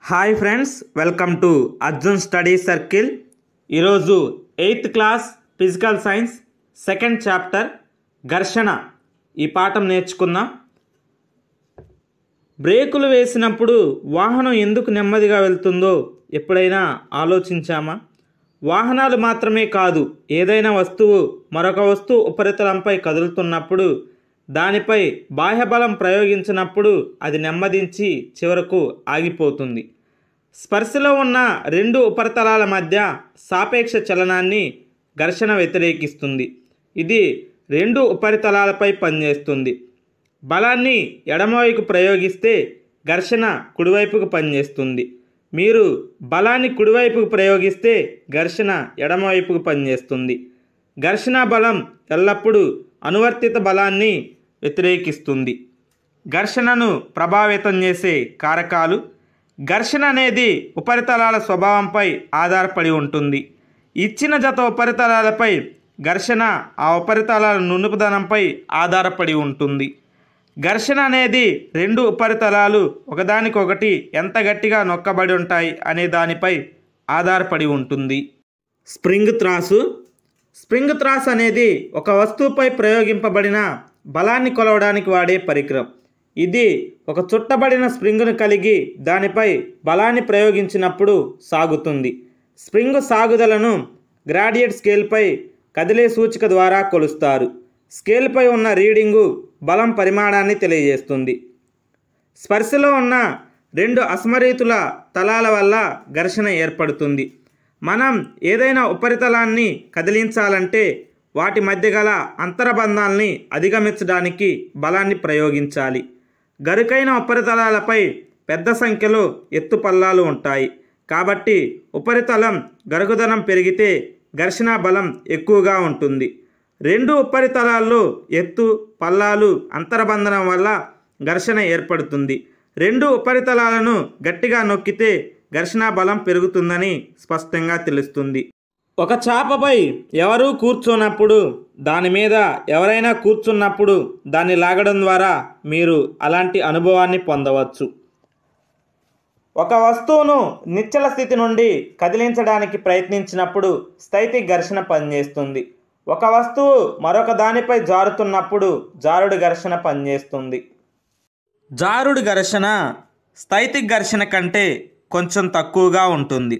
Hi friends, welcome to Arjun study circle. ఈరోజు 8th class physical science second chapter ఘర్షణ ఈ పాఠం నేర్చుకుందాం. బ్రేకులు వేసినప్పుడు వాహనం ఎందుకు నెమ్మదిగా వెళ్తుందో ఎప్పుడైనా ఆలోచించామా? వాహనాలు మాత్రమే కాదు, ఏదైనా వస్తువు మరొక వస్తువు ఉపరితలంపై కదులుతున్నప్పుడు దానిపై బాహ్యబలం ప్రయోగించినప్పుడు అది నెమ్మదించి చివరకు ఆగిపోతుంది. స్పర్శలో ఉన్న రెండు ఉపరితలాల మధ్య సాపేక్ష చలనాన్ని ఘర్షణ వ్యతిరేకిస్తుంది. ఇది రెండు ఉపరితలాలపై పనిచేస్తుంది. బలాన్ని ఎడమవైపు ప్రయోగిస్తే ఘర్షణ కుడివైపుకు పనిచేస్తుంది. మీరు బలాన్ని కుడివైపుకు ప్రయోగిస్తే ఘర్షణ ఎడమవైపుకు పనిచేస్తుంది. ఘర్షణ బలం ఎల్లప్పుడూ అనువర్తిత బలాన్ని వ్యతిరేకిస్తుంది. ఘర్షణను ప్రభావితం చేసే కారకాలు. ఘర్షణ అనేది ఉపరితలాల స్వభావంపై ఆధారపడి ఉంటుంది. ఇచ్చిన జత ఉపరితలాలపై ఘర్షణ ఆ ఉపరితలాల నునుపుదనంపై ఆధారపడి ఉంటుంది. ఘర్షణ అనేది రెండు ఉపరితలాలు ఒకదానికొకటి ఎంత గట్టిగా నొక్కబడి ఉంటాయి అనే దానిపై ఆధారపడి ఉంటుంది. స్ప్రింగ్ త్రాసు. స్ప్రింగ్ త్రాస్ అనేది ఒక వస్తువుపై ప్రయోగింపబడిన బలాన్ని కొలవడానికి వాడే పరికరం. ఇది ఒక చుట్టబడిన స్ప్రింగ్ను కలిగి దానిపై బలాన్ని ప్రయోగించినప్పుడు సాగుతుంది. స్ప్రింగ్ సాగుదలను గ్రాడ్యుయేట్ స్కేల్పై కదిలే సూచిక ద్వారా కొలుస్తారు. స్కేల్పై ఉన్న రీడింగు బలం పరిమాణాన్ని తెలియజేస్తుంది. స్పర్శలో ఉన్న రెండు అసమరీతుల తలాల వల్ల ఘర్షణ ఏర్పడుతుంది. మనం ఏదైనా ఉపరితలాన్ని కదిలించాలంటే వాటి మధ్య గల అంతరబంధాల్ని అధిగమించడానికి బలాన్ని ప్రయోగించాలి. గరుకైన ఉపరితలాలపై పెద్ద సంఖ్యలో ఎత్తుపల్లాలు ఉంటాయి. కాబట్టి ఉపరితలం గరుకుదనం పెరిగితే ఘర్షణ బలం ఎక్కువగా ఉంటుంది. రెండు ఉపరితలాల్లో ఎత్తు పల్లాలు అంతరబంధనం వల్ల ఘర్షణ ఏర్పడుతుంది. రెండు ఉపరితలాలను గట్టిగా నొక్కితే ఘర్షణ బలం పెరుగుతుందని స్పష్టంగా తెలుస్తుంది. ఒక చాపపై ఎవరూ కూర్చున్నప్పుడు దాని మీద ఎవరైనా కూర్చున్నప్పుడు దాన్ని లాగడం ద్వారా మీరు అలాంటి అనుభవాన్ని పొందవచ్చు. ఒక వస్తువును నిశ్చల స్థితి నుండి కదిలించడానికి ప్రయత్నించినప్పుడు స్థైతిక ఘర్షణ పనిచేస్తుంది. ఒక వస్తువు మరొక దానిపై జారుతున్నప్పుడు జారుడు ఘర్షణ పనిచేస్తుంది. జారుడు ఘర్షణ స్థైతిక ఘర్షణ కంటే కొంచెం తక్కువగా ఉంటుంది.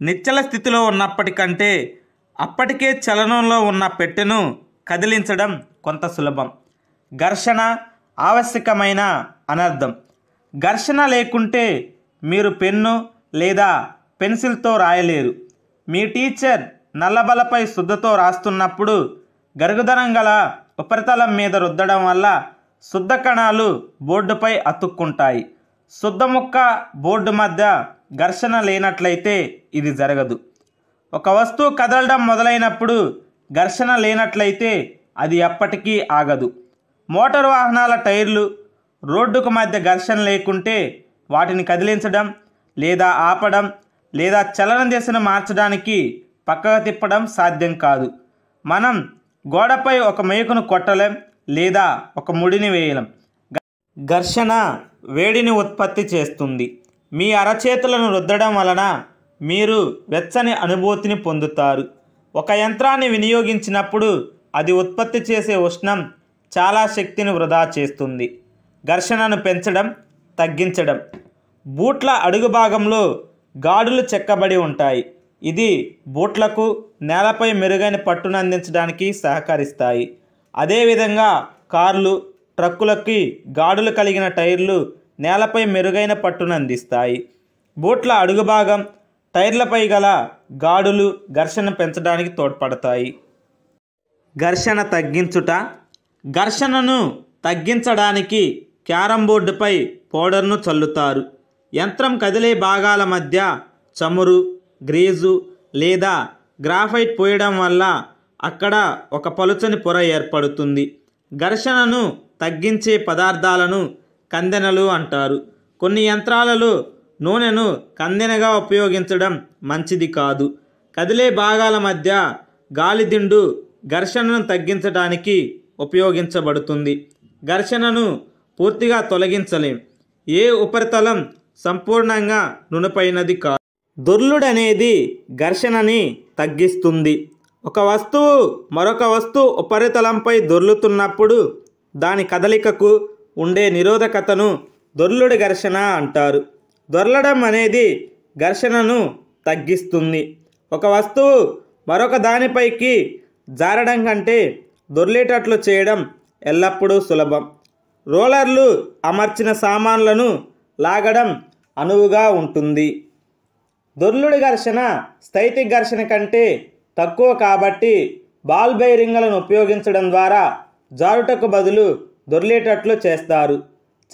నిశ్చల స్థితిలో ఉన్నప్పటికంటే అప్పటికే చలనంలో ఉన్న పెట్టెను కదిలించడం కొంత సులభం. ఘర్షణ ఆవశ్యకమైన అనర్థం. ఘర్షణ లేకుంటే మీరు పెన్ను లేదా పెన్సిల్తో రాయలేరు. మీ టీచర్ నల్లబలపై శుద్ధతో రాస్తున్నప్పుడు గరుగుదనం గల ఉపరితలం మీద రుద్దడం వల్ల శుద్ధ కణాలు బోర్డుపై అతుక్కుంటాయి. శుద్ధ ముక్క బోర్డు మధ్య ఘర్షణ లేనట్లయితే ఇది జరగదు. ఒక వస్తువు కదలడం మొదలైనప్పుడు ఘర్షణ లేనట్లయితే అది ఎప్పటికీ ఆగదు. మోటారు వాహనాల టైర్లు రోడ్డుకు మధ్య ఘర్షణ లేకుంటే వాటిని కదిలించడం లేదా ఆపడం లేదా చలన దిశను మార్చడానికి పక్కకు తిప్పడం సాధ్యం కాదు. మనం గోడపై ఒక మేకును కొట్టలేం లేదా ఒక ముడిని వేయలేం. ఘర్షణ వేడిని ఉత్పత్తి చేస్తుంది. మీ అరచేతులను రుద్దడం వలన మీరు వెచ్చని అనుభూతిని పొందుతారు. ఒక యంత్రాన్ని వినియోగించినప్పుడు అది ఉత్పత్తి చేసే ఉష్ణం చాలా శక్తిని వృధా చేస్తుంది. ఘర్షణను పెంచడం తగ్గించడం. బూట్ల అడుగు భాగంలో గాడులు చెక్కబడి ఉంటాయి. ఇది బూట్లకు నేలపై మెరుగైన పట్టును అందించడానికి సహకరిస్తాయి. అదేవిధంగా కార్లు ట్రక్కులకి గాడులు కలిగిన టైర్లు నేలపై మెరుగైన పట్టును అందిస్తాయి. బూట్ల అడుగు భాగం టైర్లపై గల గాడులు ఘర్షణ పెంచడానికి తోడ్పడతాయి. ఘర్షణ తగ్గించుట. ఘర్షణను తగ్గించడానికి క్యారం బోర్డుపై పౌడర్ను చల్లుతారు. యంత్రం కదిలే భాగాల మధ్య చమురు, గ్రీజు లేదా గ్రాఫైట్ పోయడం వల్ల అక్కడ ఒక పలుచని పొర ఏర్పడుతుంది. ఘర్షణను తగ్గించే పదార్థాలను కందెనలు అంటారు. కొన్ని యంత్రాలలో నూనెను కందెనగా ఉపయోగించడం మంచిది కాదు. కదిలే భాగాల మధ్య గాలిదిండు ఘర్షణను తగ్గించడానికి ఉపయోగించబడుతుంది. ఘర్షణను పూర్తిగా తొలగించలేం. ఏ ఉపరితలం సంపూర్ణంగా నునుపైనది కాదు. దొర్లుడు అనేది ఘర్షణని తగ్గిస్తుంది. ఒక వస్తువు మరొక వస్తువు ఉపరితలంపై దొర్లుతున్నప్పుడు దాని కదలికకు ఉండే నిరోధకతను దొర్లుడు ఘర్షణ అంటారు. దొర్లడం అనేది ఘర్షణను తగ్గిస్తుంది. ఒక వస్తువు మరొక దానిపైకి జారడం కంటే దొర్లేటట్లు చేయడం ఎల్లప్పుడూ సులభం. రోలర్లు అమర్చిన సామాన్లను లాగడం అనువుగా ఉంటుంది. దొర్లుడు ఘర్షణ స్థైతిక ఘర్షణ కంటే తక్కువ కాబట్టి బాల్ బేరింగ్లను ఉపయోగించడం ద్వారా జారుటకు బదులు దొర్లేటట్లు చేస్తారు.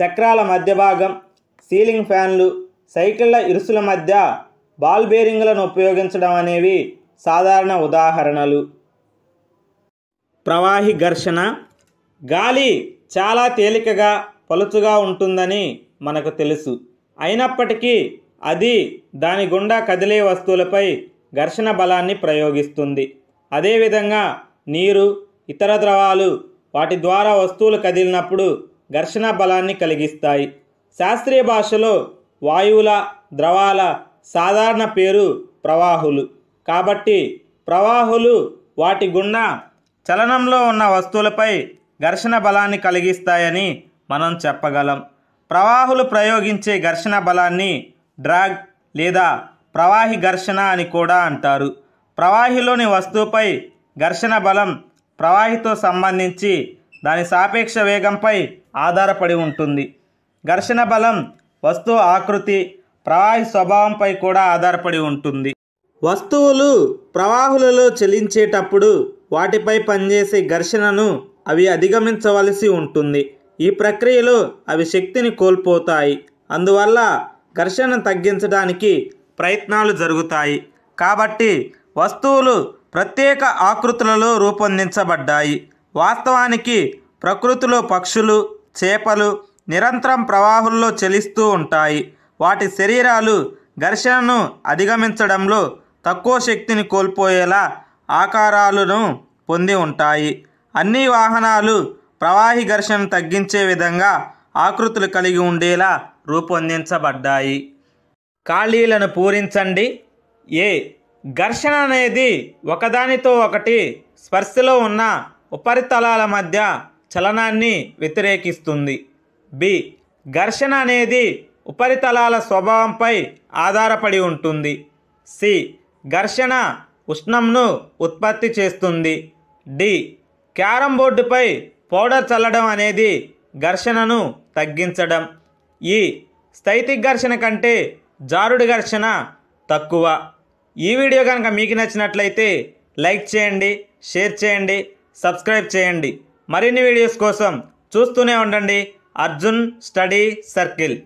చక్రాల మధ్య భాగం, సీలింగ్ ఫ్యాన్లు, సైకిళ్ల ఇరుసుల మధ్య బాల్ బేరింగ్లను ఉపయోగించడం అనేవి సాధారణ ఉదాహరణలు. ప్రవాహి ఘర్షణ. గాలి చాలా తేలికగా పలుచగా ఉంటుందని మనకు తెలుసు. అయినప్పటికీ అది దాని గుండా కదిలే వస్తువులపై ఘర్షణ బలాన్ని ప్రయోగిస్తుంది. అదేవిధంగా నీరు, ఇతర ద్రవాలు వాటి ద్వారా వస్తువులు కదిలినప్పుడు ఘర్షణ బలాన్ని కలిగిస్తాయి. శాస్త్రీయ భాషలో వాయువుల, ద్రవాల సాధారణ పేరు ప్రవాహులు. కాబట్టి ప్రవాహులు వాటి గుండా చలనంలో ఉన్న వస్తువులపై ఘర్షణ బలాన్ని కలిగిస్తాయని మనం చెప్పగలం. ప్రవాహులు ప్రయోగించే ఘర్షణ బలాన్ని డ్రాగ్ లేదా ప్రవాహి ఘర్షణ అని కూడా అంటారు. ప్రవాహిలోని వస్తువుపై ఘర్షణ బలం ప్రవాహితో సంబంధించి దాని సాపేక్ష వేగంపై ఆధారపడి ఉంటుంది. ఘర్షణ బలం వస్తువు ఆకృతి, ప్రవాహి స్వభావంపై కూడా ఆధారపడి ఉంటుంది. వస్తువులు ప్రవాహులలో చలించేటప్పుడు వాటిపై పనిచేసే ఘర్షణను అవి అధిగమించవలసి ఉంటుంది. ఈ ప్రక్రియలో అవి శక్తిని కోల్పోతాయి. అందువల్ల ఘర్షణ తగ్గించడానికి ప్రయత్నాలు జరుగుతాయి. కాబట్టి వస్తువులు ప్రత్యేక ఆకృతులలో రూపొందించబడ్డాయి. వాస్తవానికి ప్రకృతిలో పక్షులు, చేపలు నిరంతరం ప్రవాహుల్లో చలిస్తూ ఉంటాయి. వాటి శరీరాలు ఘర్షణను అధిగమించడంలో తక్కువ శక్తిని కోల్పోయేలా ఆకారాలను పొంది ఉంటాయి. అన్ని వాహనాలు ప్రవాహి ఘర్షణను తగ్గించే విధంగా ఆకృతులు కలిగి ఉండేలా రూపొందించబడ్డాయి. ఖాళీలను పూరించండి. ఏ. ఘర్షణ అనేది ఒకదానితో ఒకటి స్పర్శలో ఉన్న ఉపరితలాల మధ్య చలనాన్ని వ్యతిరేకిస్తుంది. బి. ఘర్షణ అనేది ఉపరితలాల స్వభావంపై ఆధారపడి ఉంటుంది. సి. ఘర్షణ ఉష్ణంను ఉత్పత్తి చేస్తుంది. డి. క్యారమ్ బోర్డుపై పౌడర్ చల్లడం అనేది ఘర్షణను తగ్గించడం. ఈ స్థైతిక ఘర్షణ కంటే జారుడు ఘర్షణ తక్కువ. ఈ వీడియో కనుక మీకు నచ్చినట్లయితే లైక్ చేయండి, షేర్ చేయండి, సబ్స్క్రైబ్ చేయండి. మరిన్ని వీడియోస్ కోసం చూస్తూనే ఉండండి అర్జున్ స్టడీ సర్కిల్.